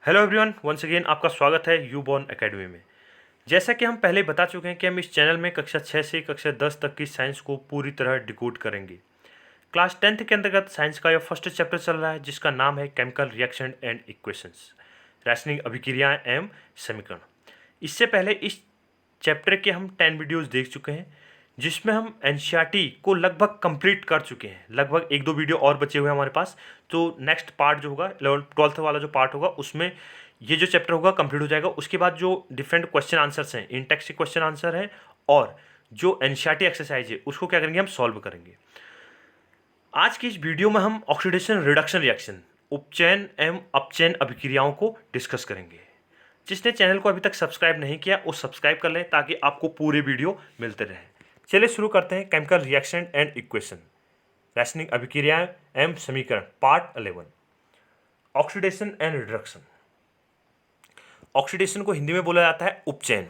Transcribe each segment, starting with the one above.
Hello everyone, once again आपका स्वागत है यूबॉर्न एकेडमी में। जैसा कि हम पहले बता चुके हैं कि हम इस चैनल में कक्षा 6 से कक्षा 10 तक की साइंस को पूरी तरह डिकोड करेंगे। क्लास 10th के अंतर्गत साइंस का यह फर्स्ट चैप्टर चल रहा है जिसका नाम है केमिकल रिएक्शन एंड इक्वेशंस, रासायनिक अभिक्रियाएं एवं समीकरण। इससे पहले इस चैप्टर के हम 10 वीडियोज़ देख चुके हैं जिसमें हम एनसीईआरटी को लगभग कंप्लीट कर चुके हैं। लगभग एक दो वीडियो और बचे हुए हैं हमारे पास। तो नेक्स्ट पार्ट जो होगा 11th-12th वाला जो पार्ट होगा उसमें ये जो चैप्टर होगा कंप्लीट हो जाएगा। उसके बाद जो डिफरेंट क्वेश्चन आंसर्स हैं, इन टेक्स्ट के क्वेश्चन आंसर हैं और जो एनसीईआरटी एक्सरसाइज है उसको क्या करेंगे, हम सॉल्व करेंगे। आज की इस वीडियो में हम ऑक्सीडेशन रिडक्शन रिएक्शन, उपचयन एवं अपचयन अभिक्रियाओं को डिस्कस करेंगे। जिसने चैनल को अभी तक सब्सक्राइब नहीं किया वो सब्सक्राइब कर लें ताकि आपको पूरे वीडियो मिलते रहें। चलिए शुरू करते हैं। केमिकल रिएक्शन एंड इक्वेशन, रासायनिक अभिक्रियाएं एवं समीकरण, part 11, oxidation and reduction. Oxidation को हिंदी में बोला जाता है उपचयन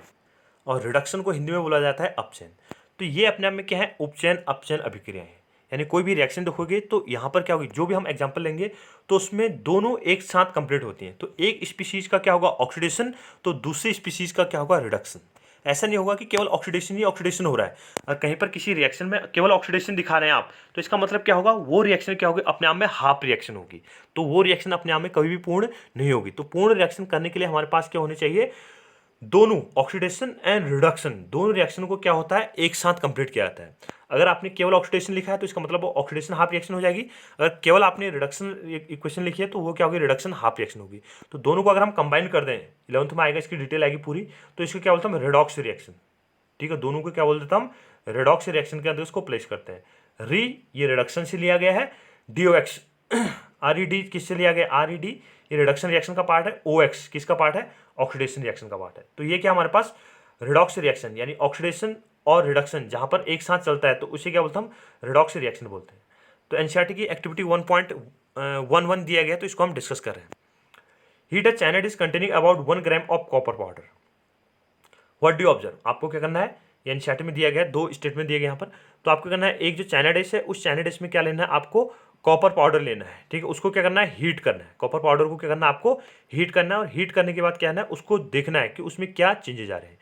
और रिडक्शन को हिंदी में बोला जाता है अपचयन। तो ये अपने आप में क्या है, उपचयन अपचयन अभिक्रियाएं। यानी कोई भी रिएक्शन देखोगे तो यहाँ पर क्या होगी, जो भी हम एग्जांपल लेंगे तो उसमें दोनों एक साथ कंप्लीट होती हैं। तो एक स्पीशीज का क्या होगा, ऑक्सीडेशन, तो दूसरी स्पीशीज का क्या होगा, रिडक्शन। ऐसा नहीं होगा कि केवल ऑक्सीडेशन ही ऑक्सीडेशन हो रहा है और कहीं पर किसी रिएक्शन में केवल ऑक्सीडेशन दिखा रहे हैं आप, तो इसका मतलब क्या होगा, वो रिएक्शन क्या होगी, अपने आप में हाफ रिएक्शन होगी। तो वो रिएक्शन अपने आप में कभी भी पूर्ण नहीं होगी। तो पूर्ण रिएक्शन करने के लिए हमारे पास क्या होने चाहिए, दोनों ऑक्सीडेशन एंड रिडक्शन, दोनों रिएक्शन को क्या होता है, एक साथ कंप्लीट किया जाता है। अगर आपने केवल ऑक्सीडेशन लिखा है तो इसका मतलब ऑक्सीडेशन हाफ रिएक्शन हो जाएगी। अगर केवल आपने रिडक्शन इक्वेशन लिखी है तो वो क्या होगी, रिडक्शन हाफ रिएक्शन होगी। तो दोनों को अगर हम कंबाइन कर दें, 11th में आएगा, इसकी डिटेल आएगी पूरी, तो इसको क्या बोलते हैं, रिडॉक्स रिएक्शन। ठीक है, दोनों को क्या बोल देता हम, रिडॉक्स रिएक्शन के अंदर इसको प्लेस करते हैं। री ये रिडक्शन से लिया गया है, डीओएक्स आरईडी किससे लिया गया, आरईडी ये रिडक्शन रिएक्शन का पार्ट है, ओएक्स किसका पार्ट है, ऑक्सीडेशन रिएक्शन का पार्ट है। तो ये क्या हमारे पास रिडॉक्स रिएक्शन, यानी ऑक्सीडेशन और रिडक्शन जहां पर एक साथ चलता है तो उसे क्या बोलते हैं, हम रिडॉक्स रिएक्शन बोलते हैं। तो एनसीईआरटी की एक्टिविटी 1.11 दिया गया, तो इसको हम डिस्कस कर रहे हैं। Heat a china dish containing about 1 gram of copper powder. What do observe, आपको क्या करना है, ये एनसीईआरटी में दिया गया है, दो स्टेटमेंट दिए गए यहाँ पर। तो आपको करना है, एक जो चैना डिश है उस चैना डिश में क्या लेना है, आपको कॉपर पाउडर लेना है। ठीक है, उसको क्या करना है, हीट करना है। कॉपर पाउडर को क्या करना है, आपको हीट करना है और हीट करने के बाद क्या है, उसको देखना है कि उसमें क्या चेंजेज आ रहे हैं।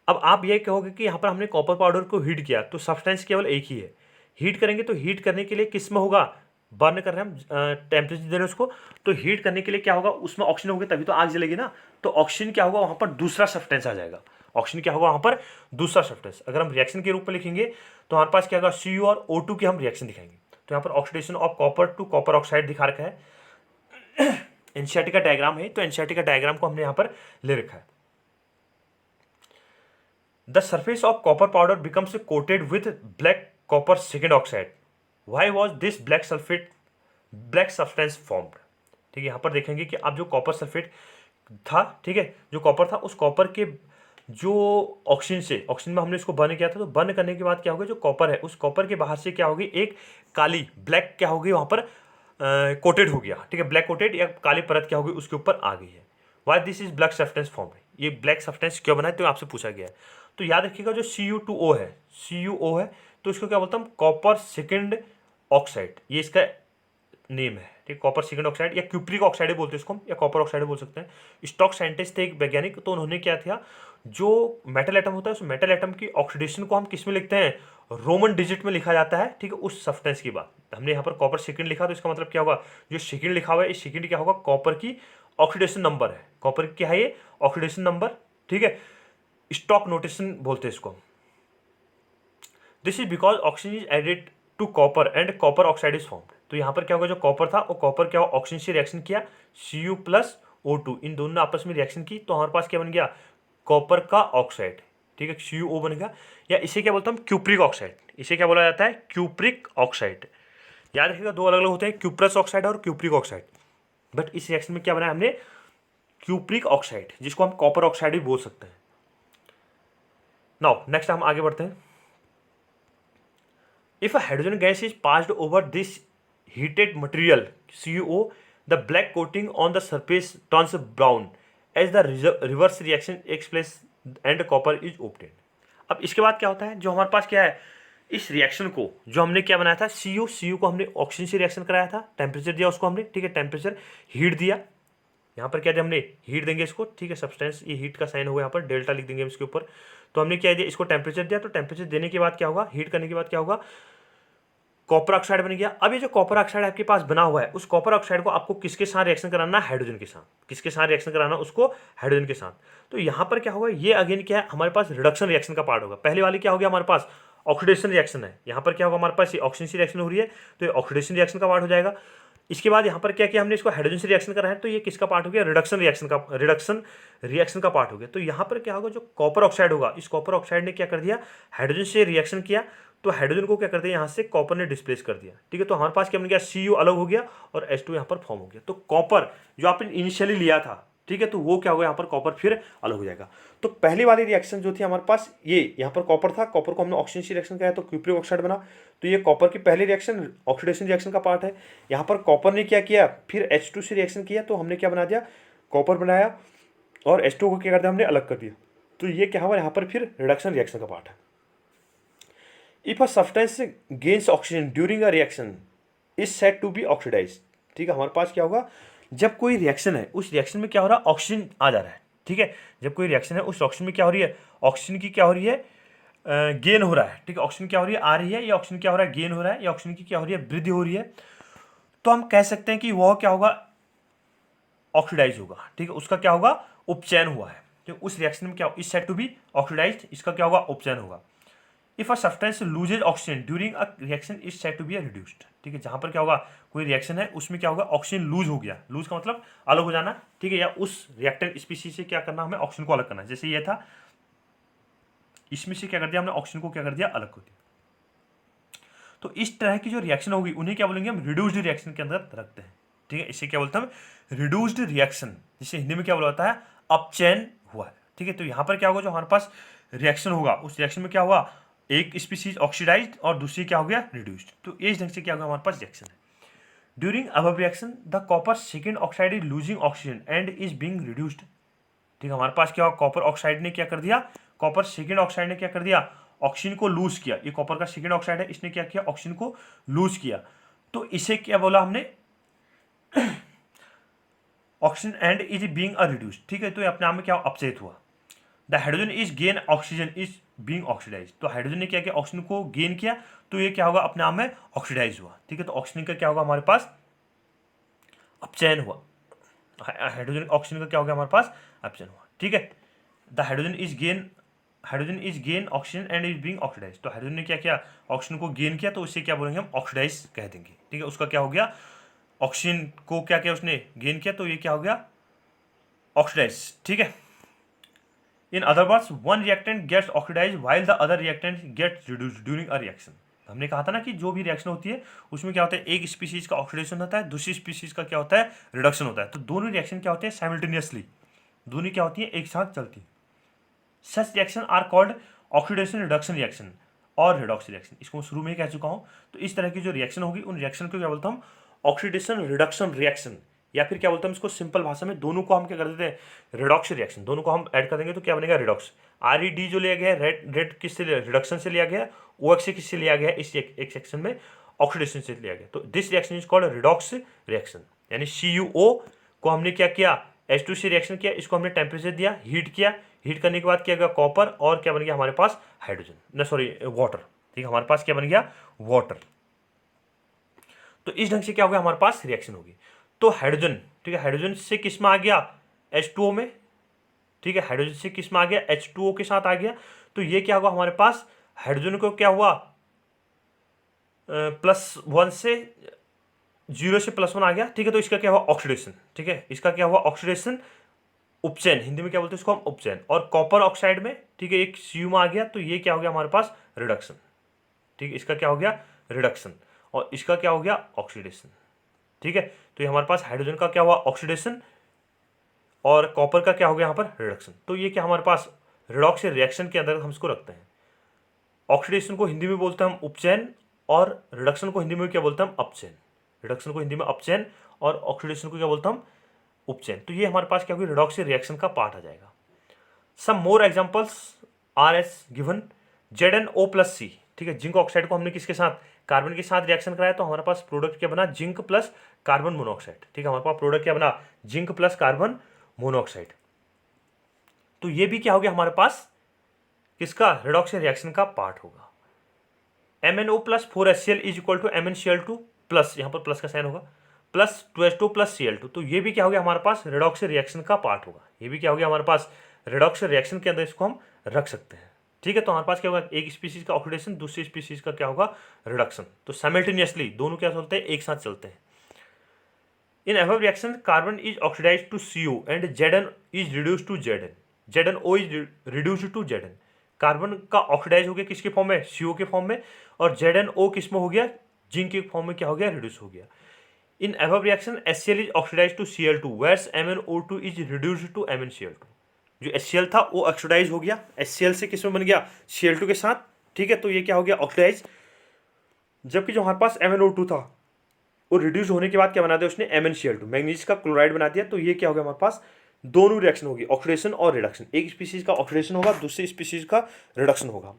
अब आप ये कहोगे कि यहाँ पर हमने कॉपर पाउडर को हीट किया तो सब्सटेंस केवल एक ही है। हीट करेंगे तो हीट करने के लिए किस में होगा, बर्न कर रहे हैं हम, टेम्परेचर दे रहे हैं उसको, तो हीट करने के लिए क्या होगा, उसमें ऑक्सीजन होगी तभी तो आग जलेगी ना। तो ऑक्सीजन क्या होगा, वहाँ पर दूसरा सब्सटेंस आ जाएगा। ऑक्सीजन क्या होगा, वहाँ पर दूसरा सब्सटेंस। अगर हम रिएक्शन के रूप में लिखेंगे तो हमारे पास क्या होगा, Cu और O2 की हम रिएक्शन दिखाएंगे। तो यहाँ पर oxidation of copper two copper oxide दिखा रखा है। एनसीईआरटी का डायग्राम है, तो एनसीईआरटी का डायग्राम को हमने यहाँ पर ले रखा है। The surface of copper powder becomes coated with black copper second oxide. Why was this black sulphate black substance formed. ठीक है, यहाँ पर देखेंगे कि अब जो कॉपर सल्फेट था, ठीक है, जो कॉपर था उस कॉपर के जो ऑक्सीजन में हमने इसको बर्न किया था, तो बर्न करने के बाद क्या होगा, जो कॉपर है उस कॉपर के बाहर से क्या होगी, एक काली ब्लैक क्या होगी, वहाँ पर कोटेड हो गया। ठीक है, ब्लैक कोटेड या काली परत क्या होगी उसके ऊपर आ गई है। Why this is black substance form, ये ब्लैक सब्सटेंस क्यों बना है, तो आपसे पूछा गया है। तो याद रखिएगा जो Cu2O है, Cu है, तो इसको क्या बोलते हैं, कॉपर सेकेंड ऑक्साइड, ये इसका नेम है। ठीक, कॉपर सेकेंड ऑक्साइड या क्यूप्रिक ऑक्साइड बोलते हैं इसको हम, या कॉपर ऑक्साइड बोल सकते हैं। स्टॉक साइंटिस्ट थे एक वैज्ञानिक, तो उन्होंने क्या किया, जो मेटल एटम होता है उस मेटल एटम की ऑक्सीडेशन को हम किस में लिखते हैं, रोमन डिजिट में लिखा जाता है। ठीक है, उस सब्सटेंस की बात हमने यहाँ पर कॉपर सेकेंड लिखा, तो इसका मतलब क्या होगा, जो सेकेंड लिखा हुआ है इस सेकेंड क्या होगा, कॉपर की ऑक्सीडेशन नंबर है। कॉपर की क्या है, ये ऑक्सीडेशन नंबर। ठीक है, स्टॉक नोटेशन बोलते हैं इसको। This is because oxygen is added to copper and copper oxide is formed. तो यहाँ पर क्या होगा, जो कॉपर था वो कॉपर क्या हुआ, ऑक्सीजन से रिएक्शन किया, Cu प्लस O2, इन दोनों ने आपस में रिएक्शन की, तो हमारे पास क्या बन गया, कॉपर का ऑक्साइड। ठीक है, CuO बन गया, या इसे क्या बोलते हैं हम, क्यूप्रिक ऑक्साइड। इसे क्या बोला जाता है, क्यूप्रिक ऑक्साइड। याद रखिएगा, दो अलग अलग होते हैं, क्यूप्रस ऑक्साइड और क्यूप्रिक ऑक्साइड। बट इस रिएक्शन में क्या बनाया हमने, क्यूप्रिक ऑक्साइड, जिसको हम कॉपर ऑक्साइड भी बोल सकते हैं। नाउ नेक्स्ट हम आगे बढ़ते हैं। If a hydrogen gas is passed over this heated material CO, the black coating on the surface turns brown as the reverse reaction takes place and copper is obtained. अब इसके बाद क्या होता है, जो हमारे पास क्या है, इस रिएक्शन को जो हमने क्या बनाया था, Cu को हमने ऑक्सीजन से रिएक्शन कराया था, टेम्परेचर दिया उसको हमने, ठीक है, टेम्परेचर हीट दिया, यहाँ पर क्या दिया हमने, हीट देंगे इसको, ठीक है, सब्सटेंस, ये हीट का साइन होगा, यहाँ पर डेल्टा लिख देंगे इसके ऊपर। तो हमने क्या दिया, इसको टेम्परेचर दिया, तो टेम्परेचर देने के बाद क्या होगा, हीट करने के बाद क्या होगा, कॉपर ऑक्साइड बन गया। अब ये जो कॉपर ऑक्साइड आपके पास बना हुआ है, उस कॉपर ऑक्साइड को आपको किसके साथ रिएक्शन कराना है, हाइड्रोजन के साथ। किसके साथ रिएक्शन कराना, उसको हाइड्रोजन के साथ। तो यहाँ पर क्या होगा, ये अगेन क्या है, हमारे पास रिडक्शन रिएक्शन का पार्ट होगा। पहले वाली क्या हो गया, हमारे पास ऑक्सीडेशन रिएक्शन है, यहाँ पर क्या होगा, हमारे पास ये ऑक्सीजन से रिएक्शन हो रही है, तो ये ऑक्सीडेशन रिएक्शन का पार्ट हो जाएगा। इसके बाद यहाँ पर क्या किया हमने, इसको हाइड्रोजन से रिएक्शन करा है, तो ये किसका पार्ट हो गया, रिडक्शन रिएक्शन का पार्ट हो गया। तो यहाँ पर क्या होगा, जो कॉपर ऑक्साइड होगा, इस कॉपर ऑक्साइड ने क्या कर दिया, हाइड्रोजन से रिएक्शन किया, तो हाइड्रोजन को क्या कर दिया, यहाँ से कॉपर ने डिस्प्लेस कर दिया, ठीक है। तो हमारे पास क्या बन गया, Cu अलग हो गया और H2 यहाँ पर फॉर्म हो गया। तो कॉपर जो आपने इनिशियली लिया था, ठीक है, तो वो क्या होगा, यहाँ पर कॉपर फिर अलग हो जाएगा। तो पहली वाली रिएक्शन जो थी हमारे पास, ये यहाँ पर कॉपर था, कॉपर को हमने ऑक्सीजन से रिएक्शन किया तो क्यूप्रिक ऑक्साइड बना। तो ये कॉपर की पहली रिएक्शन ऑक्सीडेशन रिएक्शन का पार्ट है। यहाँ पर कॉपर ने क्या किया, फिर H2 से रिएक्शन किया, तो हमने क्या बना दिया, कॉपर बनाया और H2 को क्या कर दिया, हमने अलग कर दिया। तो ये क्या हुआ, यहाँ पर फिर रिडक्शन रिएक्शन का पार्ट है। If a substance gains oxygen during a reaction is said to be oxidise, ठीक है। हमारे पास क्या होगा, जब कोई रिएक्शन है, उस रिएक्शन में क्या हो रहा है, ऑक्सीजन आ जा रहा है, ठीक है। जब कोई रिएक्शन है, उस ऑक्सीजन में क्या हो रही है, ऑक्सीजन की क्या हो रही है, गेन हो रहा है, ठीक है। ऑक्सीजन क्या हो रही है, आ रही है, या ऑक्सीजन क्या हो रहा है, गेन हो रहा है, या ऑक्सीजन की क्या हो रही है, वृद्धि हो रही है। तो हम कह सकते हैं कि वह क्या होगा, ऑक्सीडाइज होगा, ठीक है। उसका क्या होगा, उपचयन हुआ है, तो उस रिएक्शन में क्या, is said to be oxidised, इसका क्या होगा, उपचयन होगा। If a substance loses oxygen during a reaction is said to be reduced, ठीक है। जहां पर क्या होगा, कोई रिएक्शन है, उसमें क्या होगा, ऑक्सीजन लूज हो गया, लूज का मतलब अलग हो जाना, ठीक है, या उस रिएक्टेंट स्पीशीज से क्या करना, हमें ऑक्सीजन को अलग करना। जैसे ये था, इसमें से क्या कर दिया हमने, ऑक्सीजन को क्या कर दिया, अलग कर दिया। तो इस तरह की जो रिएक्शन होगी, उन्हें क्या बोलेंगे हम, रिड्यूस्ड रिएक्शन के अंदर रखते हैं, ठीक है। इसे क्या बोलते हैं हम, रिड्यूस्ड रिएक्शन, जिसे हिंदी में क्या बोला जाता है, अपचयन हुआ है, ठीक है। तो यहाँ पर क्या होगा, जो हमारे पास रिएक्शन होगा, उस रिएक्शन में क्या हुआ, एक स्पीशीज ऑक्सीडाइज्ड और दूसरी क्या हो गया, रिड्यूस्ड। तो इस ढंग से क्या होगा, हमारे पास रिएक्शन है। During above reaction the copper second oxide is losing oxygen and is being reduced, ठीक है। हमारे पास क्या हुआ, कॉपर ऑक्साइड ने क्या कर दिया, कॉपर सेकेंड ऑक्साइड ने क्या कर दिया, ऑक्सीजन को लूज किया। ये कॉपर का सेकेंड ऑक्साइड है, इसने क्या किया, ऑक्सीजन को लूज किया। तो इसे क्या बोला हमने, oxygen and is being a reduced, ठीक है। तो ये अपने आप में क्या अपचयित हुआ। The hydrogen is gain oxygen is being oxidise, तो हाइड्रोजन ने क्या किया, ऑक्सीजन को गेन किया, तो ये क्या होगा, अपने आप में ऑक्सीडाइज हुआ, ठीक है। तो ऑक्सीजन का क्या होगा, हमारे पास अपचयन हुआ। हाइड्रोजन ऑक्सीजन का क्या हो गया, हमारे पास अपचयन हुआ, ठीक है। The hydrogen is gain oxygen and is being oxidise, तो हाइड्रोजन ने क्या किया, ऑक्सीजन को गेन किया, तो उससे क्या बोलेंगे हम, ऑक्सीडाइज कह देंगे, ठीक है। उसका क्या हो गया, ऑक्सीजन को क्या किया, उसने गेन किया, तो ये क्या हो गया, ऑक्सीडाइज, ठीक है। In other words one reactant gets oxidise while the other reactant gets reduced during a reaction. हमने कहा था ना कि जो भी रिएक्शन होती है, उसमें क्या होता है, एक स्पीशीज का ऑक्सीडेशन होता है, दूसरी स्पीशीज का क्या होता है, रिडक्शन होता है। तो दोनों रिएक्शन क्या होते हैं, साइमल्टेनियसली, दोनों क्या होती है, एक साथ चलती है। Such reaction are called oxidation reduction reaction और रिडॉक्स रिएक्शन, इसको मैं शुरू में ही कह चुका हूँ। तो इस तरह की जो रिएक्शन होगी, उन रिएक्शन को क्या बोलता हूँ, ऑक्सीडेशन रिडक्शन रिएक्शन, या फिर क्या बोलते हैं इसको सिंपल भाषा में, दोनों को हम क्या कर देते हैं, रिडॉक्स रिएक्शन। दोनों को हम ऐड कर देंगे तो क्या बनेगा, रिडॉक्स। RED जो लिया गया है, रेड किससे, रिडक्शन से लिया गया, OX से किससे लिया गया है, इस एक सेक्शन में ऑक्सीडेशन से लिया गया। तो this reaction is called redox reaction, यानी CuO को हमने क्या किया, H2 से रिएक्शन किया, इसको हमने टेम्परेचर दिया, हीट किया, हीट करने के बाद क्या गया, कॉपर, और क्या बन गया हमारे पास, हाइड्रोजन, ना सॉरी वाटर, ठीक है। हमारे पास क्या बन गया, वाटर। तो इस ढंग से क्या हो गया, हमारे पास रिएक्शन होगी। तो हाइड्रोजन, ठीक है, हाइड्रोजन से किस में आ गया, H2O में, ठीक है। हाइड्रोजन से किस में आ गया, H2O के साथ आ गया। तो ये क्या होगा, हमारे पास हाइड्रोजन को क्या हुआ, +1 से 0 से +1 आ गया, ठीक है। तो इसका क्या हुआ, ऑक्सीडेशन, ठीक है। इसका क्या हुआ, ऑक्सीडेशन, उपचयन, हिंदी में क्या बोलते हैं इसको हम, उपचयन। और कॉपर ऑक्साइड में, ठीक है, एक Cu में आ गया, तो ये क्या हो गया हमारे पास, रिडक्शन, ठीक है। इसका क्या हो गया, रिडक्शन, और इसका क्या हो गया, ऑक्सीडेशन, ठीक है। तो ये हमारे पास हाइड्रोजन का क्या हुआ, ऑक्सीडेशन, और कॉपर का क्या हो गया यहाँ पर, रिडक्शन। तो ये क्या हमारे पास रिडॉक्स रिएक्शन के अंदर हम इसको रखते हैं। ऑक्सीडेशन को हिंदी में बोलते हैं हम उपचयन, और रिडक्शन को हिंदी में क्या बोलते हैं हम, अपचयन। रिडक्शन को हिंदी में अपचयन, और ऑक्सीडेशन को क्या बोलते हैं हम, उपचयन। तो ये हमारे पास क्या होगी, रिडॉक्स रिएक्शन का पार्ट आ जाएगा। Some more examples are as given, ZnO+C, ठीक है। जिंक ऑक्साइड को हमने किसके साथ, कार्बन के साथ रिएक्शन कराया तो हमारे पास प्रोडक्ट क्या बना, जिंक प्लस कार्बन मोनोऑक्साइड। ठीक है, हमारे पास प्रोडक्ट क्या बना, जिंक प्लस कार्बन मोनोऑक्साइड। तो ये भी क्या हो गया हमारे पास, किसका, रेडॉक्स रिएक्शन का पार्ट होगा। MnO plus 4HCl is equal to MnCl2 plus, यहाँ पर प्लस का साइन होगा, प्लस 2H2 प्लस Cl2। तो ये भी क्या हो गया हमारे पास, रेडॉक्स रिएक्शन का पार्ट होगा। ये भी क्या हो गया हमारे पास, रेडॉक्स रिएक्शन के अंदर इसको हम रख सकते हैं। ठीक है, तो हमारे पास क्या होगा, एक स्पीसीज का ऑक्सीडेशन, दूसरी स्पीसीज का क्या होगा, रिडक्शन। तो साइमल्टेनियसली दोनों क्या चलते हैं, एक साथ चलते हैं। In above reaction carbon is oxidised to CO and Zn is reduced to Zn, ZnO is reduced to Zn। Carbon का ऑक्सीडाइज हो गया किसके फॉर्म में, CO के फॉर्म में, और ZnO किस में हो गया, जिंक के फॉर्म में क्या हो गया, रिड्यूस हो गया। In above reaction HCl is oxidised to Cl2 whereas MnO2 is reduced to MnCl2। जो HCl था वो ऑक्सीडाइज हो गया, HCl से किस में बन गया, Cl2 के साथ। ठीक है, तो ये क्या हो गया, ऑक्सीडाइज। जबकि जो हमारे पास MnO2 था वो रिड्यूस होने के बाद क्या बना दिया उसने, MnCl2, मैग्नीज का क्लोराइड बना दिया। तो ये क्या हो गया हमारे पास, दोनों रिएक्शन होगी, ऑक्सीडेशन और रिडक्शन। एक स्पीसीज का ऑक्सीडेशन होगा, दूसरी स्पीसीज का रिडक्शन होगा।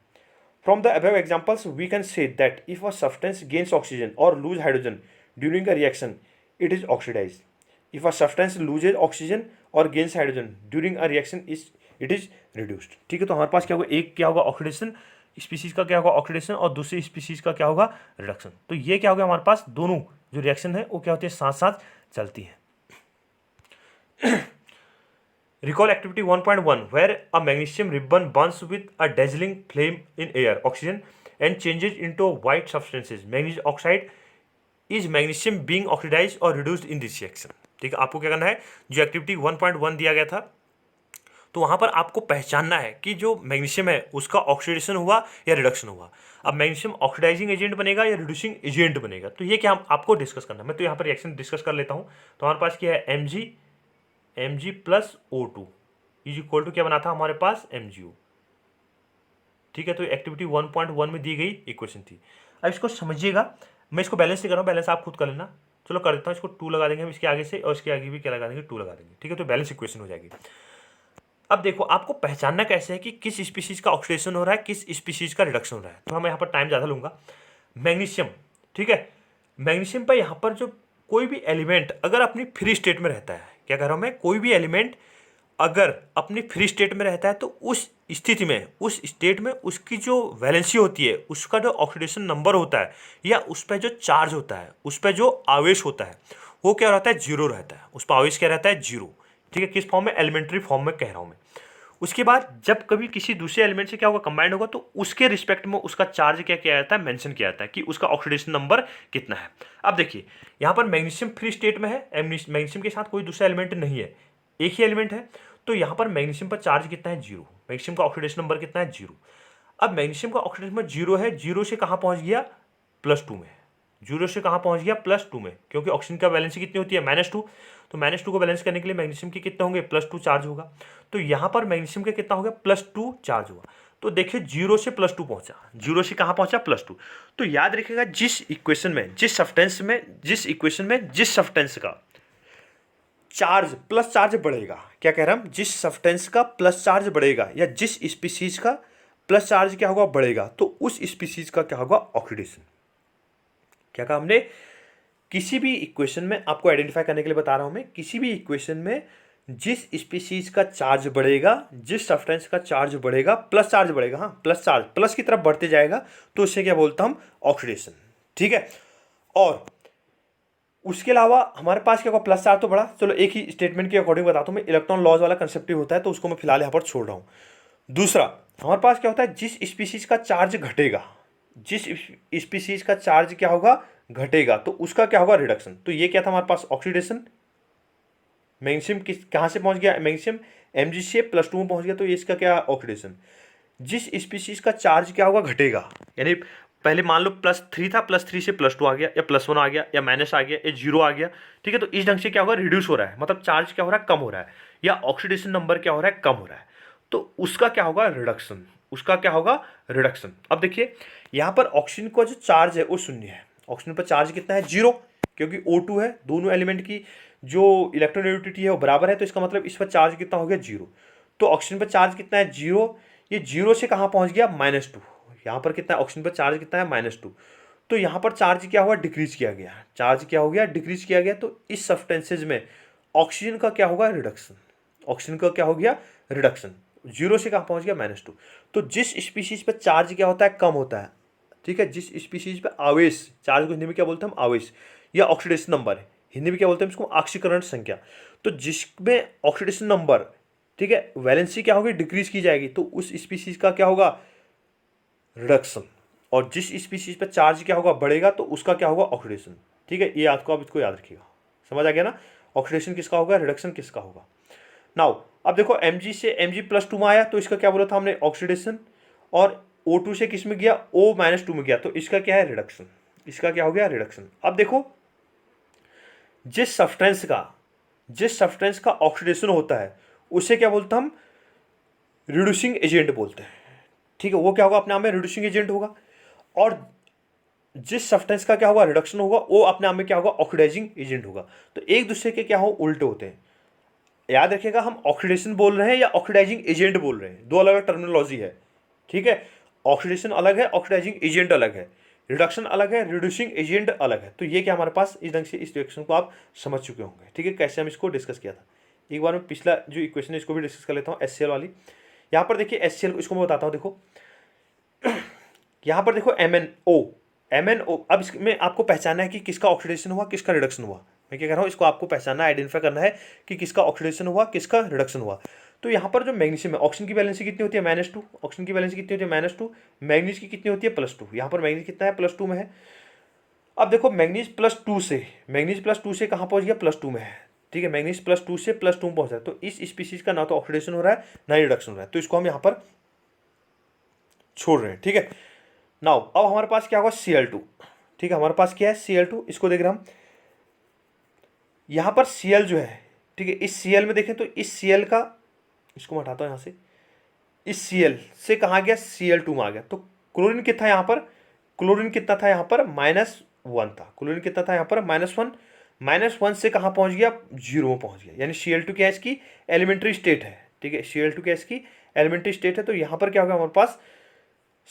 From the above examples we can say that if a substance gains oxygen और lose hydrogen during a reaction it is oxidised. If a substance loses oxygen और gains hydrogen during a reaction it is reduced. ठीक है, तो हमारे पास क्या होगा, एक क्या होगा ऑक्सीडेशन, स्पीसीज का क्या होगा ऑक्सीडेशन, और दूसरी स्पीसीज का क्या होगा, रिडक्शन। तो ये क्या हो गया हमारे पास, दोनों जो रिएक्शन है वो क्या होती है, साथ साथ चलती है। Recall activity 1.1 where a magnesium ribbon burns with a dazzling flame in air oxygen and changes into white substances. Magnesium oxide is magnesium being oxidized or reduced in this reaction. ठीक है, आपको क्या करना है, जो एक्टिविटी 1.1 दिया गया था तो वहाँ पर आपको पहचानना है कि जो मैग्नीशियम है उसका ऑक्सीडेशन हुआ या रिडक्शन हुआ। अब मैग्नीशियम ऑक्सीडाइजिंग एजेंट बनेगा या रिड्यूसिंग एजेंट बनेगा, तो ये क्या आपको डिस्कस करना है। मैं तो यहाँ पर रिएक्शन डिस्कस कर लेता हूँ। तो हमारे पास क्या है, Mg plus O2 is equal to क्या बना था हमारे पास, MgO। ठीक है, तो एक्टिविटी 1.1 में दी गई इक्वेशन थी। अब इसको समझिएगा, मैं इसको बैलेंस नहीं कर रहा हूँ, बैलेंस आप खुद कर लेना। चलो कर देता हूँ, इसको 2 लगा देंगे हम इसके आगे से, और इसके आगे भी क्या लगा देंगे, 2 लगा देंगे। ठीक है, तो बैलेंस इक्वेशन हो जाएगी। अब देखो आपको पहचानना कैसे है कि किस स्पीसीज का ऑक्सीडेशन हो रहा है, किस स्पीसीज का रिडक्शन हो रहा है। तो मैं यहाँ पर टाइम ज़्यादा लूँगा। मैग्नीशियम, ठीक है, मैग्नीशियम पर यहाँ पर जो कोई भी एलिमेंट अगर अपनी फ्री स्टेट में रहता है, क्या कह रहा हूँ मैं, कोई भी एलिमेंट अगर अपनी फ्री स्टेट में रहता है तो उस स्थिति में, उस स्टेट में उसकी जो वैलेंसी होती है, उसका जो ऑक्सीडेशन नंबर होता है या उस पर जो चार्ज होता है, उस पर जो आवेश होता है, वो क्या रहता है, जीरो रहता है। उस पर आवेश क्या रहता है, जीरो। ठीक है, किस फॉर्म में, एलिमेंट्री फॉर्म में कह रहा हूँ मैं। उसके बाद जब कभी किसी दूसरे एलिमेंट से क्या होगा, कंबाइंड होगा, तो उसके रिस्पेक्ट में उसका चार्ज क्या किया जाता है, मेंशन किया जाता है कि उसका ऑक्सीडेशन नंबर कितना है। अब देखिए यहाँ पर मैग्नीशियम फ्री स्टेट में है, मैग्नीशियम के साथ कोई दूसरा एलिमेंट नहीं है, एक ही एलिमेंट है। तो यहाँ पर मैग्नीशियम पर चार्ज कितना है, जीरो। मैग्नीशियम का ऑक्सीडेशन नंबर कितना है, जीरो। अब मैग्नीशियम का ऑक्सीडेशन नंबर जीरो है, जीरो से कहाँ पहुँच गया, +2 में। जीरो से कहाँ पहुँच गया, +2 में, क्योंकि ऑक्सीजन का वैलेंसी कितनी होती है, -2। तो -2 को बैलेंस करने के लिए मैग्नीशियम के कितने होंगे, +2 चार्ज होगा। तो यहाँ पर मैग्नीशियम का कितना हो गया, +2 चार्ज हुआ। तो देखिए जीरो से +2 पहुँचा, जीरो से कहाँ पहुँचा, +2। तो याद रखिएगा जिस इक्वेशन में, जिस इक्वेशन में जिस सब्सटेंस का चार्ज प्लस चार्ज बढ़ेगा, क्या कह रहा हम, जिस सब्सटेंस का प्लस चार्ज बढ़ेगा या जिस स्पीसीज का प्लस चार्ज क्या होगा, बढ़ेगा, तो उस स्पीसीज का क्या होगा, ऑक्सीडेशन। क्या कहा हमने, किसी भी इक्वेशन में आपको आइडेंटिफाई करने के लिए बता रहा हूं मैं, किसी भी इक्वेशन में जिस स्पीसीज का चार्ज बढ़ेगा, जिस सब्सटेंस का चार्ज बढ़ेगा, प्लस चार्ज बढ़ेगा, हाँ प्लस चार्ज प्लस की तरफ बढ़ते जाएगा, तो उससे क्या बोलता हम, ऑक्सीडेशन। ठीक है, और उसके अलावा हमारे पास क्या होगा, प्लस चार्ज तो बढ़ा। चलो एक ही स्टेटमेंट के अकॉर्डिंग बताता हूँ मैं, इलेक्ट्रॉन लॉज वाला कंसेप्ट होता है, तो उसको मैं फिलहाल यहाँ पर छोड़ रहा हूँ। दूसरा हमारे पास क्या होता है, जिस स्पीसीज का चार्ज घटेगा, जिस स्पीसीज का चार्ज क्या होगा, घटेगा, तो उसका क्या होगा, रिडक्शन। तो ये क्या था हमारे पास, ऑक्सीडेशन। मैग्नीशियम कहाँ से पहुंच गया, मैग्नीशियम Mg से +2 में पहुंच गया, तो ये इसका क्या, ऑक्सीडेशन। जिस स्पीसीज का चार्ज क्या होगा, घटेगा, यानी पहले मान लो +3 था, +3 से +2 आ गया, या +1 आ गया, या माइनस आ गया, या 0 आ गया। ठीक है, तो इस ढंग से क्या होगा, रिड्यूस हो रहा है, मतलब चार्ज क्या हो रहा है, कम हो रहा है, या ऑक्सीडेशन नंबर क्या हो रहा है, कम हो रहा है, तो उसका क्या होगा, रिडक्शन। उसका क्या होगा, रिडक्शन। अब देखिए यहाँ पर ऑक्सीजन का जो चार्ज है वो 0 है, ऑक्सीजन पर चार्ज कितना है, 0, क्योंकि O2 है, दोनों एलिमेंट की जो इलेक्ट्रोनेगेटिविटी है वो बराबर है, तो इसका मतलब इस पर चार्ज कितना हो गया, 0। तो ऑक्सीजन पर चार्ज कितना है, 0। ये 0 से कहाँ पहुँच गया, -2। यहाँ पर कितना है, ऑक्सीजन पर चार्ज कितना है, -2। तो यहाँ पर चार्ज क्या हुआ, डिक्रीज किया गया, चार्ज क्या हो गया, डिक्रीज किया गया। तो इस सब्सटेंसेज में ऑक्सीजन का क्या होगा, रिडक्शन, ऑक्सीजन का क्या हो गया, रिडक्शन, 0 से कहाँ पहुँच गया, -2। तो जिस स्पीशीज पे चार्ज क्या होता है, कम होता है, ठीक है, जिस स्पीशीज पे आवेश, चार्ज को हिंदी में क्या बोलते हैं हम, आवेश या ऑक्सीडेशन नंबर है, हिंदी में क्या बोलते हैं इसको, ऑक्सीकरण संख्या। तो जिसमें ऑक्सीडेशन नंबर, ठीक है, वैलेंसी क्या होगी, डिक्रीज की जाएगी, तो उस स्पीशीज का क्या होगा, रिडक्शन। और जिस स्पीशीज पे चार्ज क्या होगा, बढ़ेगा, तो उसका क्या होगा, ऑक्सीडेशन। ठीक है, ये आपको, आप इसको याद रखिएगा, समझ आ गया ना, ऑक्सीडेशन किसका होगा, रिडक्शन किसका होगा। नाउ अब देखो Mg से Mg+2 में आया, तो इसका क्या बोला था हमने, ऑक्सीडेशन। और O2 से किस में गया, O-2 में गया, तो इसका क्या है, रिडक्शन, इसका क्या हो गया, रिडक्शन। अब देखो जिस सब्सटेंस का ऑक्सीडेशन होता है उसे क्या बोलते हैं हम, रिड्यूसिंग एजेंट बोलते हैं, ठीक है, वो क्या होगा, अपने आप में रिड्यूसिंग एजेंट होगा। और जिस सब्सटेंस का क्या होगा, रिडक्शन होगा, वो अपने आप में क्या होगा, ऑक्सीडाइजिंग एजेंट होगा। तो एक दूसरे के क्या हो, उल्टे होते हैं। याद रखिएगा, हम ऑक्सीडेशन बोल रहे हैं या ऑक्सीडाइजिंग एजेंट बोल रहे हैं, दो अलग अलग टर्मिनोलॉजी है, ठीक है। ऑक्सीडेशन अलग है, ऑक्सीडाइजिंग एजेंट अलग है, रिडक्शन अलग है, रिड्यूसिंग एजेंट अलग है। तो ये क्या हमारे पास, इस ढंग से इस रिएक्शन को आप समझ चुके होंगे, ठीक है, कैसे हम इसको डिस्कस किया था। एक बार मैं पिछला जो इक्वेशन है इसको भी डिस्कस कर लेता हूँ, HCl वाली। यहाँ पर देखिए HCl, इसको मैं बताता हूँ, देखो यहाँ पर देखो MnO, अब इसमें आपको पहचानना है कि किसका ऑक्सीडेशन हुआ, किसका रिडक्शन हुआ। मैं क्या कह रहा हूँ, इसको आपको पहचानना, आइडेंटिफाई करना है कि किसका ऑक्सीडेशन हुआ, किसका रिडक्शन हुआ। तो यहाँ पर जो मैग्नीशियम है, ऑक्सीजन की वैलेंसी कितनी होती है, -2, ऑक्सीजन की वैलेंसी कितनी होती है, -2, मैग्नीज की कितनी होती है, +2। यहाँ पर मैग्नीज कितना है, +2 में है। अब देखो मैग्नीज +2 से कहाँ पहुँच गया, +2 में है, ठीक है, मैग्नीज +2 से +2 में पहुँच रहा है। तो इस स्पीसीज का ना तो ऑक्सीडेशन हो रहा है, ना ही रिडक्शन हो रहा है, तो इसको हम यहाँ पर छोड़ रहे हैं, ठीक है। नाउ अब हमारे पास क्या होगा, Cl2, ठीक है, हमारे पास क्या है, Cl2, इसको देख रहे हम, यहाँ पर Cl जो है, ठीक है, इस Cl में देखें तो इस Cl का, इसको मैं हटाता हूँ यहाँ से, इस Cl से कहाँ गया, Cl2 में आ गया। तो क्लोरीन कितना है यहाँ पर, क्लोरीन कितना था यहाँ पर, -1 था, क्लोरीन कितना था यहाँ पर, -1, -1 से कहाँ पहुँच गया, 0 में पहुँच गया। यानी Cl2 क्या है, इसकी एलिमेंट्री स्टेट है, ठीक है, Cl2 क्या है, इसकी एलिमेंट्री स्टेट है। तो यहाँ पर क्या होगा हमारे पास,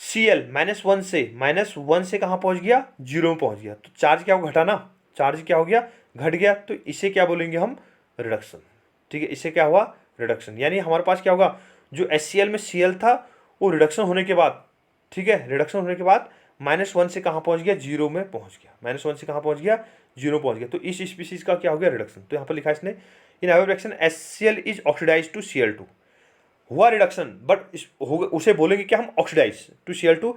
Cl -1 से कहाँ पहुँच गया, 0 में पहुँच गया। तो चार्ज क्या हो, घटाना, चार्ज क्या हो गया, घट गया। तो इसे क्या बोलेंगे हम, रिडक्शन, ठीक है, इसे क्या हुआ, रिडक्शन। यानी हमारे पास क्या होगा, जो HCl में Cl था वो रिडक्शन होने के बाद, ठीक है, रिडक्शन होने के बाद -1 से कहाँ पहुँच गया, 0 में पहुँच गया, -1 से कहाँ पहुँच गया, 0 में पहुँच गया। तो इस स्पीसीज का क्या हो गया, रिडक्शन। तो यहाँ पर लिखा है इसने, in our reaction HCl is oxidise to Cl2, हुआ रिडक्शन, बट उसे बोलेंगे क्या हम, ऑक्सीडाइज टू Cl2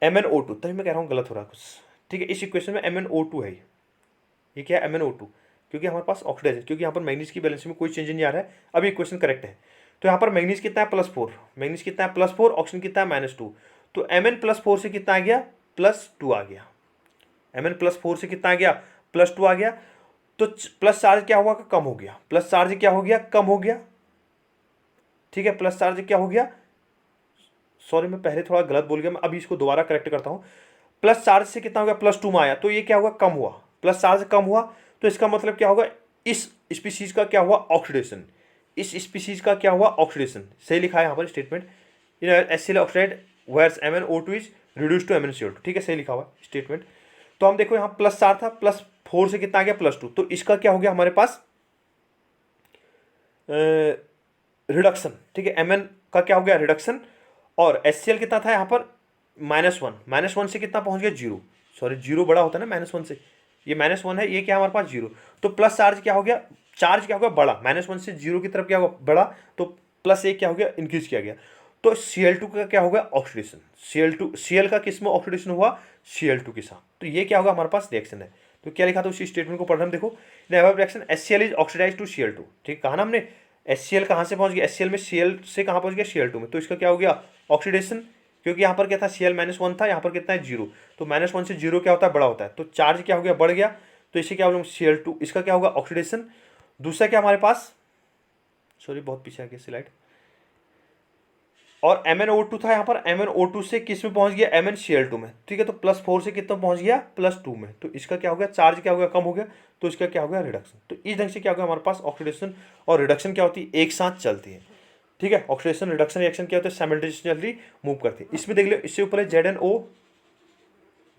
MnO2। तभी मैं कह रहा हूँ गलत हो रहा है कुछ, ठीक है, इस इक्वेशन में MnO2 है, ये क्या है, MnO2, क्योंकि हमारे पास ऑक्सीडाइज, क्योंकि यहाँ पर मैग्नीज की बैलेंस में कोई चेंज नहीं आ रहा है, अभी इक्वेशन करेक्ट है। तो यहाँ पर मैग्नीज कितना है, +4, मैग्नीज कितना है, +4, ऑक्सीजन कितना है, -2। तो Mn+4 से कितना आ गया, +2 आ गया, Mn+4 से कितना आ गया, +2 आ गया। तो प्लस चार्ज क्या हुआ, कम हो गया, प्लस चार्ज क्या हो गया, कम हो गया, ठीक है, प्लस चार्ज क्या हो गया, सॉरी मैं पहले थोड़ा गलत बोल गया, मैं अभी इसको दोबारा करेक्ट करता हूँ। प्लस चार्ज से कितना हो गया, +2 में आया, तो ये क्या हुआ, कम हुआ, प्लस चार्ज कम हुआ। तो इसका मतलब क्या होगा, इस स्पीसीज का क्या हुआ, ऑक्सीडेशन, इस स्पीसीज का क्या हुआ, ऑक्सीडेशन। सही लिखा है यहाँ पर statement, in HCl oxide whereas MnO2 is reduce to MnCl2, ठीक है, सही लिखा हुआ स्टेटमेंट। तो हम देखो यहाँ +4 था, +4 से कितना आ गया, +2। तो इसका क्या हो गया हमारे पास, रिडक्शन, ठीक है, Mn का क्या हो गया, रिडक्शन। और HCl कितना था यहाँ पर, -1 से कितना पहुँच गया, 0, सॉरी 0 बड़ा होता है ना -1 से, ये -1 है, ये क्या हमारे पास 0। तो प्लस चार्ज क्या हो गया, चार्ज क्या हो गया, बड़ा, -1 से 0 की तरफ क्या होगा, बड़ा, तो +1 क्या हो गया, इंक्रीज किया गया। तो Cl2 का क्या हो गया, ऑक्सीडेशन, Cl का किस में ऑक्सीडेशन हुआ, Cl2 के साथ। तो ये क्या होगा, हमारे पास रिएक्शन है। तो क्या लिखा था उसी स्टेटमेंट को पढ़ रहे हम, देखो in above reaction HCl is oxidise to Cl2, ठीक, कहा ना हमने, HCl कहाँ से पहुँच गया, HCl में Cl से कहाँ पहुँच गया, Cl2 में। तो इसका क्या हो गया, ऑक्सीडेशन, क्योंकि यहाँ पर क्या था, Cl -1 था, यहाँ पर कितना है, 0। तो -1 से 0 क्या होता है, बड़ा होता है। तो चार्ज क्या हो गया, बढ़ गया। तो इसे क्या होगा, Cl2, इसका क्या होगा, ऑक्सीडेशन। दूसरा क्या हमारे पास, सॉरी बहुत पीछे आ गया स्लाइड, और MnO2 था यहाँ पर, MnO2 से किस में पहुँच गया, MnCl2 में, ठीक है। तो +4 से कितना पहुँच गया, +2 में। तो इसका क्या हो गया, चार्ज क्या हो गया, कम हो गया। तो इसका क्या हो गया, रिडक्शन। तो इस ढंग से क्या हो गया, हमारे पास ऑक्सीडेशन और रिडक्शन क्या होती है, एक साथ चलती है, ठीक है। ऑक्सीडेशन रिडक्शन रिएक्शन क्या होता है, साइमल्टेनियसली मूव करते हैं। इसमें देख लो, इससे ऊपर है ZnO,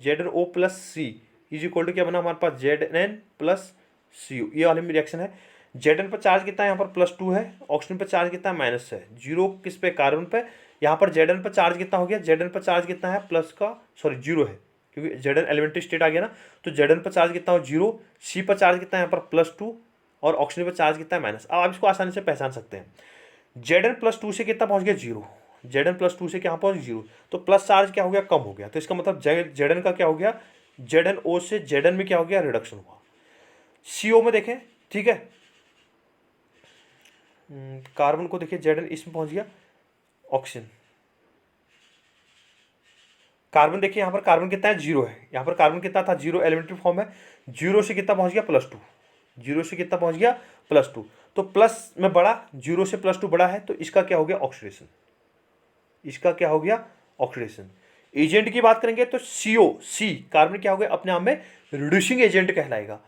ZnO plus C is equal to क्या बना हमारे पास Zn प्लस सी, ये वाली रिएक्शन है। Zn पर चार्ज कितना है यहाँ पर +2 है, ऑक्सीजन पर चार्ज कितना है माइनस है, जीरो किस पे कार्बन पे, यहाँ पर Zn पर चार्ज कितना हो गया, Zn पर चार्ज कितना है प्लस का सॉरी जीरो है क्योंकि Zn एलिमेंट्री स्टेट आ गया ना, तो Zn पर चार्ज कितना हो जीरो, सी पर चार्ज कितना है यहाँ पर +2 और ऑक्सीजन पर चार्ज कितना है माइनस। अब आप इसको आसानी से पहचान सकते हैं, Zn+2 से कितना पहुंच गया जीरो, Zn+2 से क्या पहुंच जीरो, तो प्लस चार्ज क्या हो गया कम हो गया, तो इसका मतलब Zn का क्या हो गया, ZnO से Zn में क्या हो गया रिडक्शन हुआ। CO में देखें, ठीक है, कार्बन को देखिए Zn इसमें पहुंच गया, ऑक्सीजन, कार्बन देखिए यहाँ पर कार्बन कितना है जीरो है, यहाँ पर कार्बन कितना था जीरो, एलिमेंट्री फॉर्म है, जीरो से कितना पहुंच गया +2, जीरो से कितना पहुंच गया +2, तो प्लस में बड़ा, जीरो से +2 बड़ा है, तो इसका क्या हो गया ऑक्सीडेशन, इसका क्या हो गया ऑक्सीडेशन। एजेंट की बात करेंगे तो CO सी कार्बन क्या हो गया अपने आप में रिड्यूसिंग एजेंट कहलाएगा,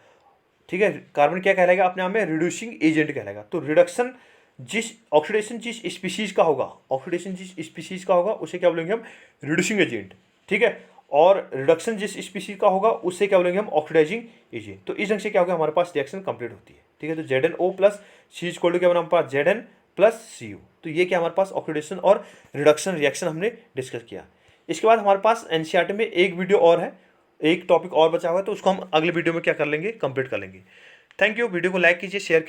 ठीक है, कार्बन क्या कहलाएगा अपने आप में रिड्यूसिंग एजेंट कहलाएगा। तो रिडक्शन ऑक्सीडेशन जिस स्पीशीज का होगा, ऑक्सीडेशन जिस स्पीशीज का होगा उसे क्या बोलेंगे हम रिड्यूसिंग एजेंट, ठीक है, और रिडक्शन जिस स्पीशीज का होगा उससे क्या बोलेंगे हम ऑक्सीडाइजिंग एजेंट। तो इस ढंग से क्या होगा हमारे पास रिएक्शन कंप्लीट होती है, ठीक है। तो ZnO plus C is equal to क्या बना हमारे पास Zn प्लस CO, तो ये क्या हमारे पास ऑक्सीडेशन और रिडक्शन रिएक्शन हमने डिस्कस किया। इसके बाद हमारे पास NCERT में एक वीडियो और है, एक टॉपिक और बचा हुआ है, तो उसको हम अगले वीडियो में क्या कर लेंगे कंप्लीट कर लेंगे। थैंक यू, वीडियो को लाइक कीजिए, शेयर कीजिए।